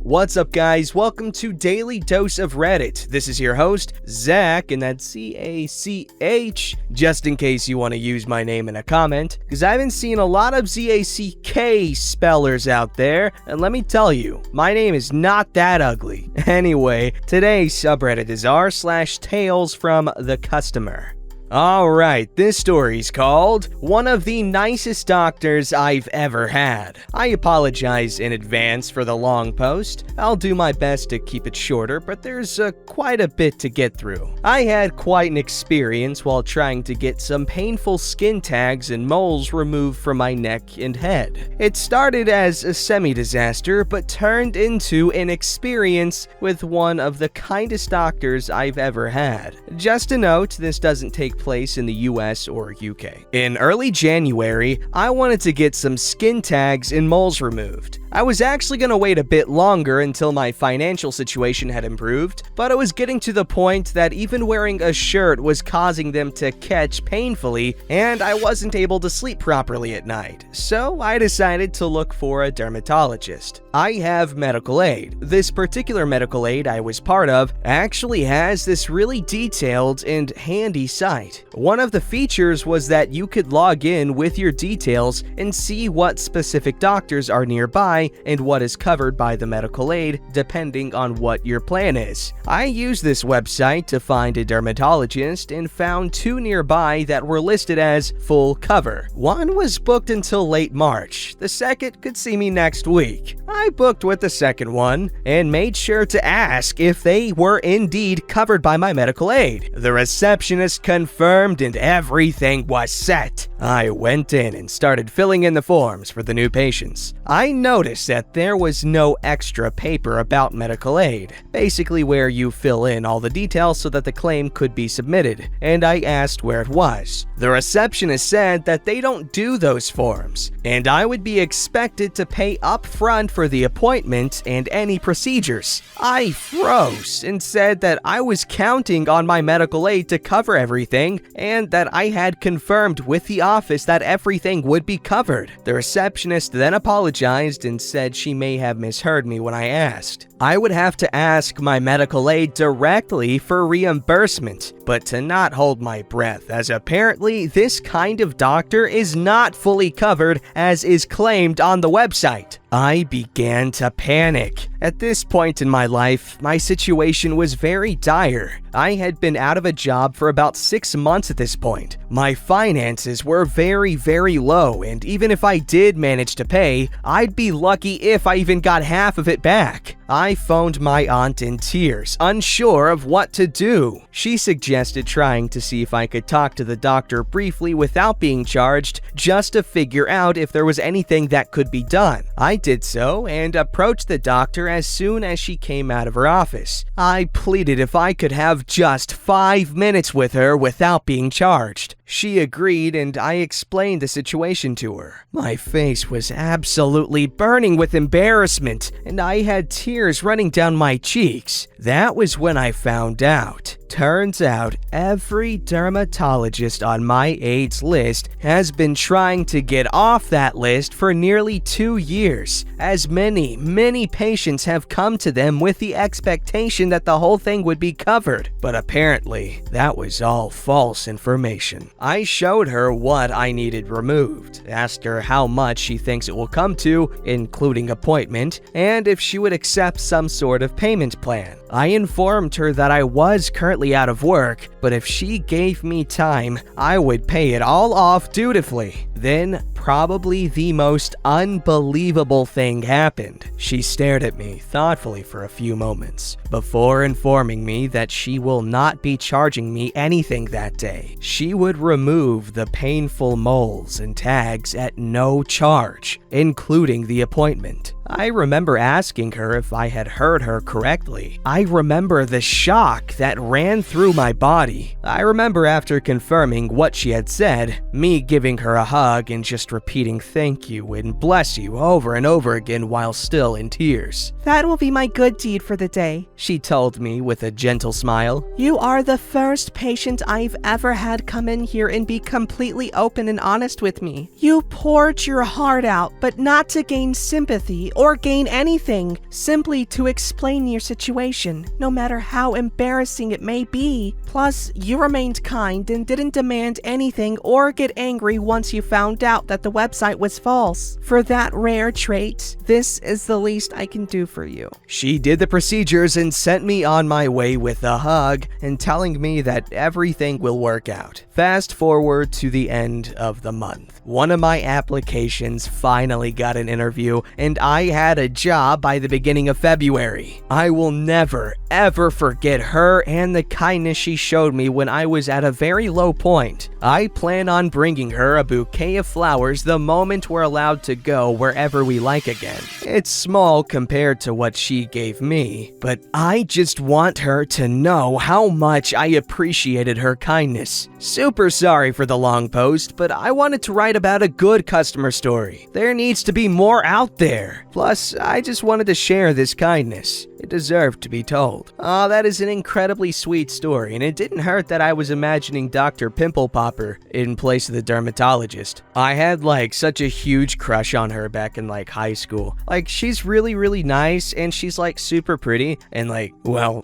What's up, guys? Welcome to Daily Dose of Reddit. This is your host, Zach, and that's Z-A-C-H, just in case you want to use my name in a comment, because I haven't seen a lot of Z-A-C-K spellers out there, and let me tell you, my name is not that ugly. Anyway, today's subreddit is r/TalesFromTheCustomer. Alright, this story's called One of the Nicest Doctors I've Ever Had. I apologize in advance for the long post. I'll do my best to keep it shorter, but there's quite a bit to get through. I had quite an experience while trying to get some painful skin tags and moles removed from my neck and head. It started as a semi-disaster, but turned into an experience with one of the kindest doctors I've ever had. Just a note, this doesn't take place in the US or UK. In early January, I wanted to get some skin tags and moles removed. I was actually going to wait a bit longer until my financial situation had improved, but it was getting to the point that even wearing a shirt was causing them to catch painfully, and I wasn't able to sleep properly at night. So I decided to look for a dermatologist. I have medical aid. This particular medical aid I was part of actually has this really detailed and handy site. One of the features was that you could log in with your details and see what specific doctors are nearby and what is covered by the medical aid depending on what your plan is. I used this website to find a dermatologist and found two nearby that were listed as full cover. One was booked until late March. The second could see me next week. I booked with the second one and made sure to ask if they were indeed covered by my medical aid. The receptionist confirmed and everything was set. I went in and started filling in the forms for the new patients. I noticed that there was no extra paper about medical aid, basically where you fill in all the details so that the claim could be submitted, and I asked where it was. The receptionist said that they don't do those forms, and I would be expected to pay up front for the appointment and any procedures. I froze and said that I was counting on my medical aid to cover everything, and that I had confirmed with the office that everything would be covered. The receptionist then apologized and said she may have misheard me when I asked. I would have to ask my medical aid directly for reimbursement, but to not hold my breath, as apparently this kind of doctor is not fully covered as is claimed on the website. I began to panic. At this point in my life, my situation was very dire. I had been out of a job for about 6 months at this point. My finances were very low, and even if I did manage to pay, I'd be lucky if I even got half of it back. I phoned my aunt in tears, unsure of what to do. She suggested trying to see if I could talk to the doctor briefly without being charged, just to figure out if there was anything that could be done. I did so and approached the doctor as soon as she came out of her office. I pleaded if I could have just 5 minutes with her without being charged. She agreed, and I explained the situation to her. My face was absolutely burning with embarrassment, and I had tears running down my cheeks. That was when I found out. Turns out every dermatologist on my AIDS list has been trying to get off that list for nearly 2 years, as many patients have come to them with the expectation that the whole thing would be covered. But apparently, that was all false information. I showed her what I needed removed, asked her how much she thinks it will come to, including appointment, and if she would accept some sort of payment plan. I informed her that I was currently out of work, but if she gave me time, I would pay it all off dutifully. Then, probably the most unbelievable thing happened. She stared at me thoughtfully for a few moments, before informing me that she will not be charging me anything that day. She would remove the painful moles and tags at no charge, including the appointment. I remember asking her if I had heard her correctly. I remember the shock that ran through my body. I remember after confirming what she had said, me giving her a hug and just just repeating thank you and bless you over and over again while still in tears. "That will be my good deed for the day," she told me with a gentle smile. "You are the first patient I've ever had come in here and be completely open and honest with me. You poured your heart out, but not to gain sympathy or gain anything, simply to explain your situation, no matter how embarrassing it may be. Plus, you remained kind and didn't demand anything or get angry once you found out that the website was false. For that rare trait, this is the least I can do for you." She did the procedures and sent me on my way with a hug and telling me that everything will work out. Fast forward to the end of the month. One of my applications finally got an interview and I had a job by the beginning of February. I will never, ever forget her and the kindness she showed me when I was at a very low point. I plan on bringing her a bouquet of flowers the moment we're allowed to go wherever we like again. It's small compared to what she gave me, but I just want her to know how much I appreciated her kindness. Super sorry for the long post, but I wanted to write about a good customer story. There needs to be more out there. Plus, I just wanted to share this kindness. It deserved to be told. That is an incredibly sweet story, and it didn't hurt that I was imagining Dr. Pimple Popper in place of the dermatologist. I had such a huge crush on her back in high school. She's really, really nice, and she's super pretty, and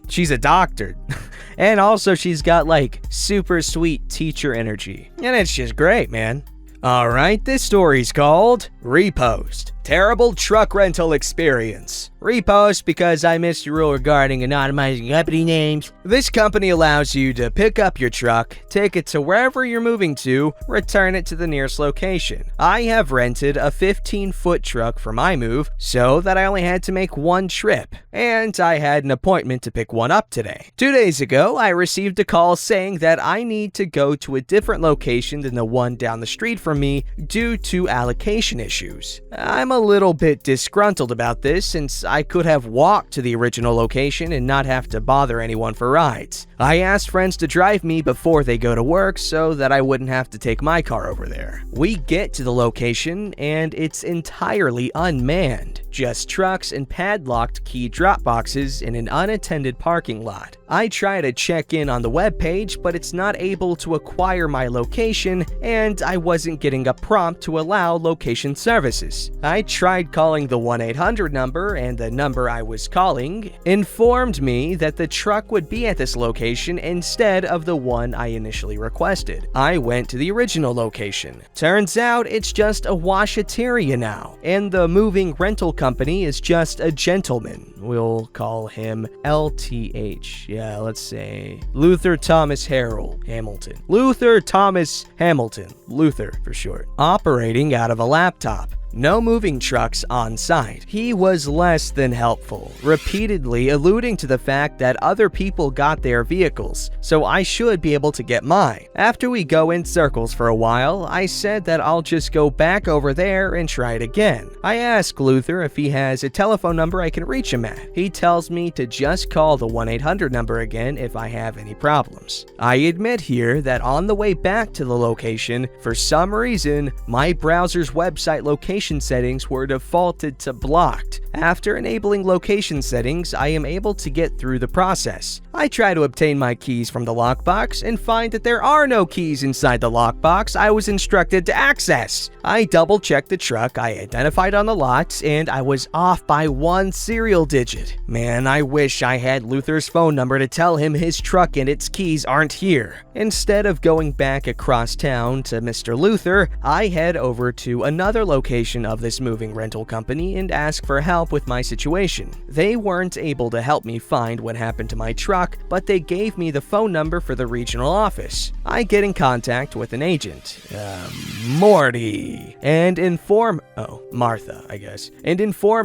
she's a doctor. And also she's got super sweet teacher energy. And it's just great, man. Alright, this story's called Repost. Terrible truck rental experience. Repost because I missed the rule regarding anonymizing company names. This company allows you to pick up your truck, take it to wherever you're moving to, return it to the nearest location. I have rented a 15-foot truck for my move so that I only had to make one trip, and I had an appointment to pick one up today. 2 days ago, I received a call saying that I need to go to a different location than the one down the street from me due to allocation issues. I'm a little bit disgruntled about this since I could have walked to the original location and not have to bother anyone for rides. I asked friends to drive me before they go to work so that I wouldn't have to take my car over there. We get to the location and it's entirely unmanned. Just trucks and padlocked key drop boxes in an unattended parking lot. I try to check in on the webpage, but it's not able to acquire my location, and I wasn't getting a prompt to allow location services. I tried calling the 1-800 number, and the number I was calling informed me that the truck would be at this location instead of the one I initially requested. I went to the original location. Turns out it's just a washateria now, and the moving rental company is just a gentleman. We'll call him LTH. Yeah, let's say Luther Thomas Hamilton. Luther Thomas Hamilton. Luther for short. Operating out of a laptop. No moving trucks on site. He was less than helpful, repeatedly alluding to the fact that other people got their vehicles, so I should be able to get mine. After we go in circles for a while, I said that I'll just go back over there and try it again. I ask Luther if he has a telephone number I can reach him at. He tells me to just call the 1-800 number again if I have any problems. I admit here that on the way back to the location, for some reason, my browser's website location settings were defaulted to blocked. After enabling location settings, I am able to get through the process. I try to obtain my keys from the lockbox and find that there are no keys inside the lockbox I was instructed to access. I double-checked the truck I identified on the lot, and I was off by one serial digit. Man, I wish I had Luther's phone number to tell him his truck and its keys aren't here. Instead of going back across town to Mr. Luther, I head over to another location of this moving rental company and ask for help with my situation. They weren't able to help me find what happened to my truck, but they gave me the phone number for the regional office. I get in contact with an agent, Martha, and inform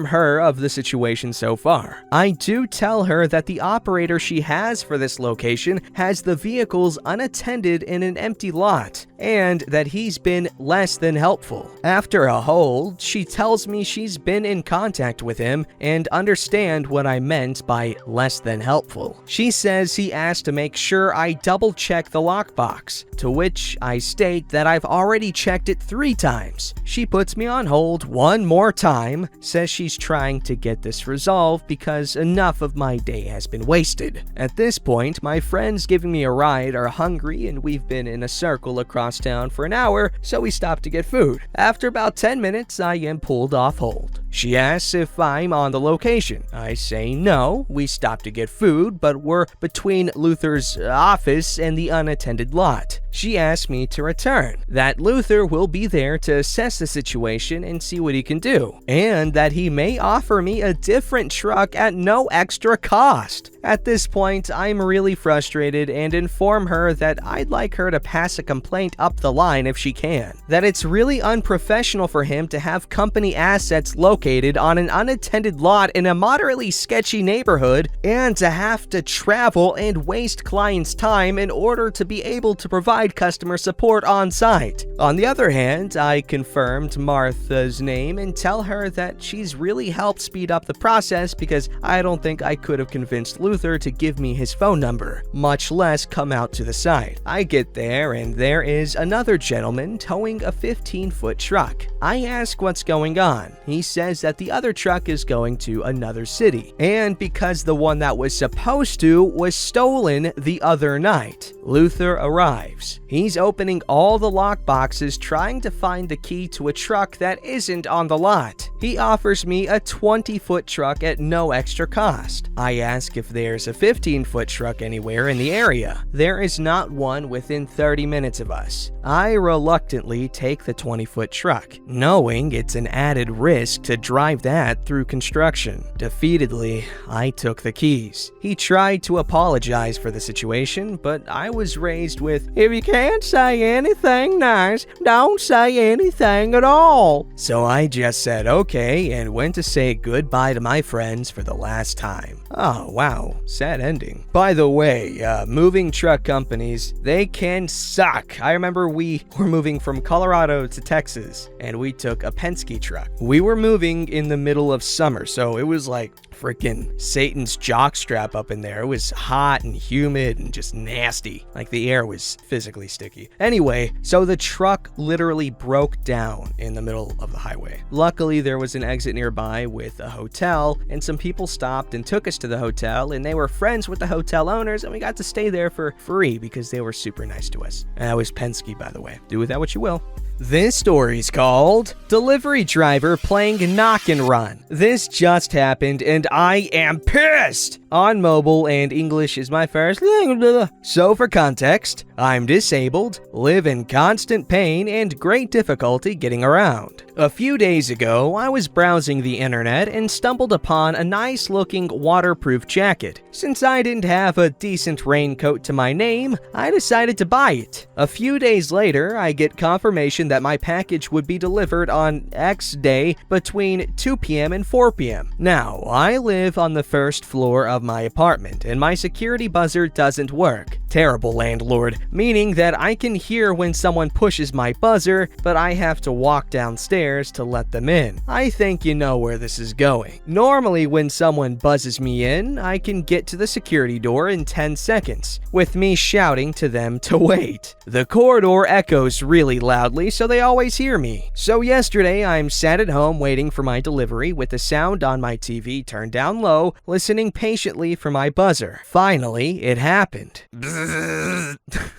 her of the situation so far. I do tell her that the operator she has for this location has the vehicles unattended in an empty lot, and that he's been less than helpful. After a whole hold, she tells me she's been in contact with him and understand what I meant by less than helpful. She says he asked to make sure I double check the lockbox, to which I state that I've already checked it 3 times. She puts me on hold one more time, says she's trying to get this resolved because enough of my day has been wasted. At this point, my friends giving me a ride are hungry and we've been in a circle across town for an hour, so we stop to get food. After about 10 minutes, I am pulled off hold. She asks if I'm on the location. I say no, we stopped to get food, but we're between Luther's office and the unattended lot. She asks me to return, that Luther will be there to assess the situation and see what he can do, and that he may offer me a different truck at no extra cost. At this point, I'm really frustrated and inform her that I'd like her to pass a complaint up the line if she can, that it's really unprofessional for him to have company assets located on an unattended lot in a moderately sketchy neighborhood and to have to travel and waste clients' time in order to be able to provide customer support on site. On the other hand, I confirmed Martha's name and tell her that she's really helped speed up the process because I don't think I could have convinced Luther to give me his phone number, much less come out to the site. I get there and there is another gentleman towing a 15-foot truck. I ask what's going on. He says that the other truck is going to another city, and because the one that was supposed to was stolen the other night. Luther arrives. He's opening all the lock boxes trying to find the key to a truck that isn't on the lot. He offers me a 20-foot truck at no extra cost. I ask if there's a 15-foot truck anywhere in the area. There is not one within 30 minutes of us. I reluctantly take the 20-foot truck, knowing it's an added risk to drive that through construction. Defeatedly, I took the keys. He tried to apologize for the situation, but I was raised with, "If you can't say anything nice, don't say anything at all." So I just said okay and went to say goodbye to my friends for the last time. Oh wow, sad ending. By the way, moving truck companies, they can suck. I remember we were moving from Colorado to Texas and we took a Penske truck. We were moving in the middle of summer, so it was like freaking Satan's jockstrap up in there. It was hot and humid and just nasty. Like the air was physically sticky. Anyway, so the truck literally broke down in the middle of the highway. Luckily, there was an exit nearby with a hotel, and some people stopped and took us to the hotel, and they were friends with the hotel owners, and we got to stay there for free because they were super nice to us. And that was Penske, by the way. Do with that what you will. This story's called Delivery Driver Playing Knock and Run. This just happened and I am pissed! On mobile and English is my first language. So for context, I'm disabled, live in constant pain and great difficulty getting around. A few days ago, I was browsing the internet and stumbled upon a nice looking waterproof jacket. Since I didn't have a decent raincoat to my name, I decided to buy it. A few days later, I get confirmation that my package would be delivered on X day between 2 p.m. and 4 p.m. Now, I live on the first floor of my apartment and my security buzzer doesn't work. Terrible landlord, meaning that I can hear when someone pushes my buzzer, but I have to walk downstairs to let them in. I think you know where this is going. Normally, when someone buzzes me in, I can get to the security door in 10 seconds, with me shouting to them to wait. The corridor echoes really loudly, so they always hear me. So yesterday, I'm sat at home waiting for my delivery with the sound on my TV turned down low, listening patiently for my buzzer. Finally, it happened.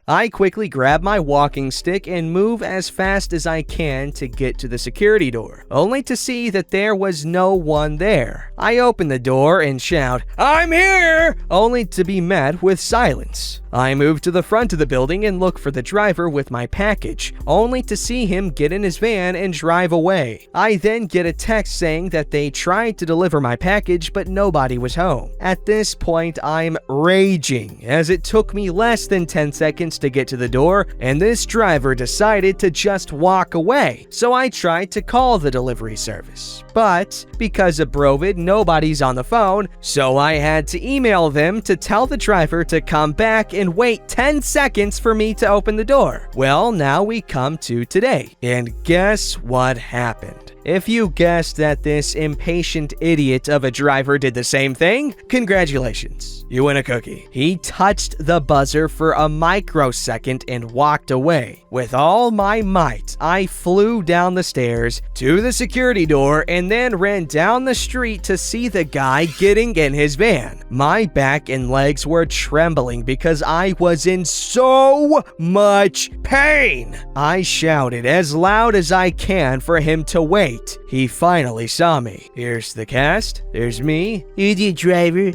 I quickly grab my walking stick and move as fast as I can to get to the security door, only to see that there was no one there. I open the door and shout, "I'm here!" only to be met with silence. I move to the front of the building and look for the driver with my package, only to see him get in his van and drive away. I then get a text saying that they tried to deliver my package, but nobody was home. At this point, I'm raging, as it took me less than 10 seconds to get to the door, and this driver decided to just walk away. So I tried to call the delivery service. But because of Brovid, nobody's on the phone, so I had to email them to tell the driver to come back and wait 10 seconds for me to open the door. Well, now we come to today, and guess what happened? If you guessed that this impatient idiot of a driver did the same thing, congratulations. You win a cookie. He touched the buzzer for a microsecond and walked away. With all my might, I flew down the stairs to the security door and then ran down the street to see the guy getting in his van. My back and legs were trembling because I was in so much pain. I shouted as loud as I can for him to wait. He finally saw me. Here's the cast. There's me. Idiot driver.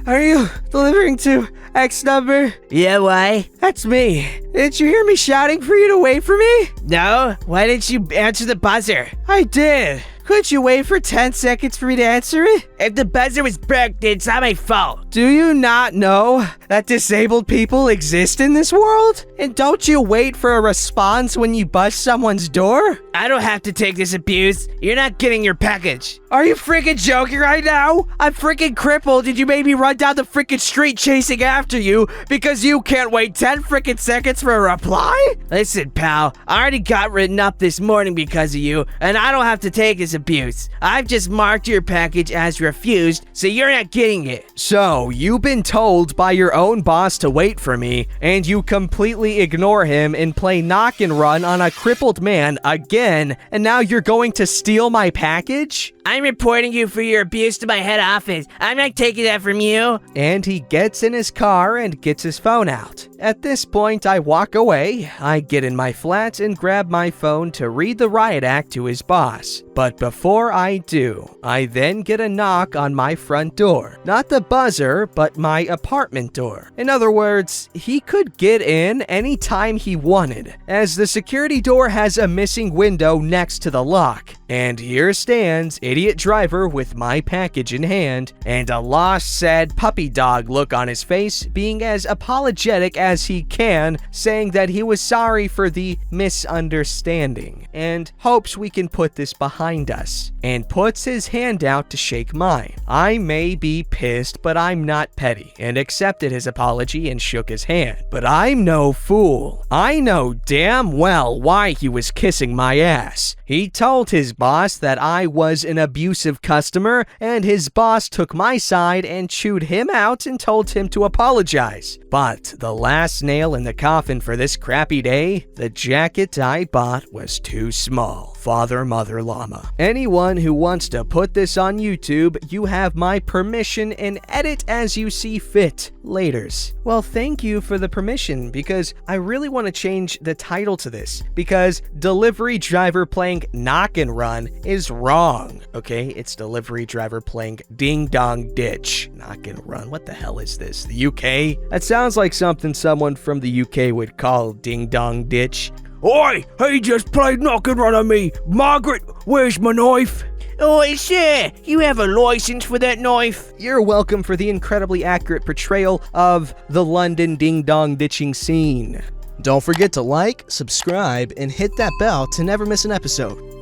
Are you delivering to X number? Yeah, why? That's me. Didn't you hear me shouting for you to wait for me? No? Why didn't you answer the buzzer? I did. Couldn't you wait for 10 seconds for me to answer it? If the buzzer was broke, it's not my fault. Do you not know that disabled people exist in this world? And don't you wait for a response when you bust someone's door? I don't have to take this abuse. You're not getting your package. Are you freaking joking right now? I'm freaking crippled and you made me run down the freaking street chasing after you because you can't wait 10 freaking seconds for a reply? Listen, pal, I already got written up this morning because of you, and I don't have to take this abuse. I've just marked your package as refused, so you're not getting it. So, you've been told by your own boss to wait for me, and you completely ignore him and play knock and run on a crippled man again, and now you're going to steal my package? I'm reporting you for your abuse to my head office. I'm not taking that from you. And he gets in his car and gets his phone out. At this point, I walk away. I get in my flat and grab my phone to read the riot act to his boss. But before I do, I then get a knock on my front door. Not the buzzer, but my apartment door. In other words, he could get in anytime he wanted, as the security door has a missing window next to the lock. And here stands idiot driver with my package in hand and a lost, sad puppy dog look on his face, being as apologetic as he can, saying that he was sorry for the misunderstanding and hopes we can put this behind us, and puts his hand out to shake mine. I may be pissed, but I'm not petty, and accepted his apology and shook his hand. But I'm no fool. I know damn well why he was kissing my ass. He told his boss that I was an abusive customer, and his boss took my side and chewed him out and told him to apologize. But the last nail in the coffin for this crappy day, the jacket I bought was too small. Father, mother, llama. Anyone who wants to put this on YouTube, you have my permission, and edit as you see fit. Laters. Well, thank you for the permission, because I really want to change the title to this, because delivery driver playing knock and run is wrong. Okay, it's delivery driver playing ding dong ditch. Knock and run. What the hell is this? The UK? That sounds like something someone from the UK would call ding dong ditch. Oi, he just played knock and run on me. Margaret, where's my knife? Oh, sir, you have a license for that knife? You're welcome for the incredibly accurate portrayal of the London ding-dong ditching scene. Don't forget to like, subscribe, and hit that bell to never miss an episode.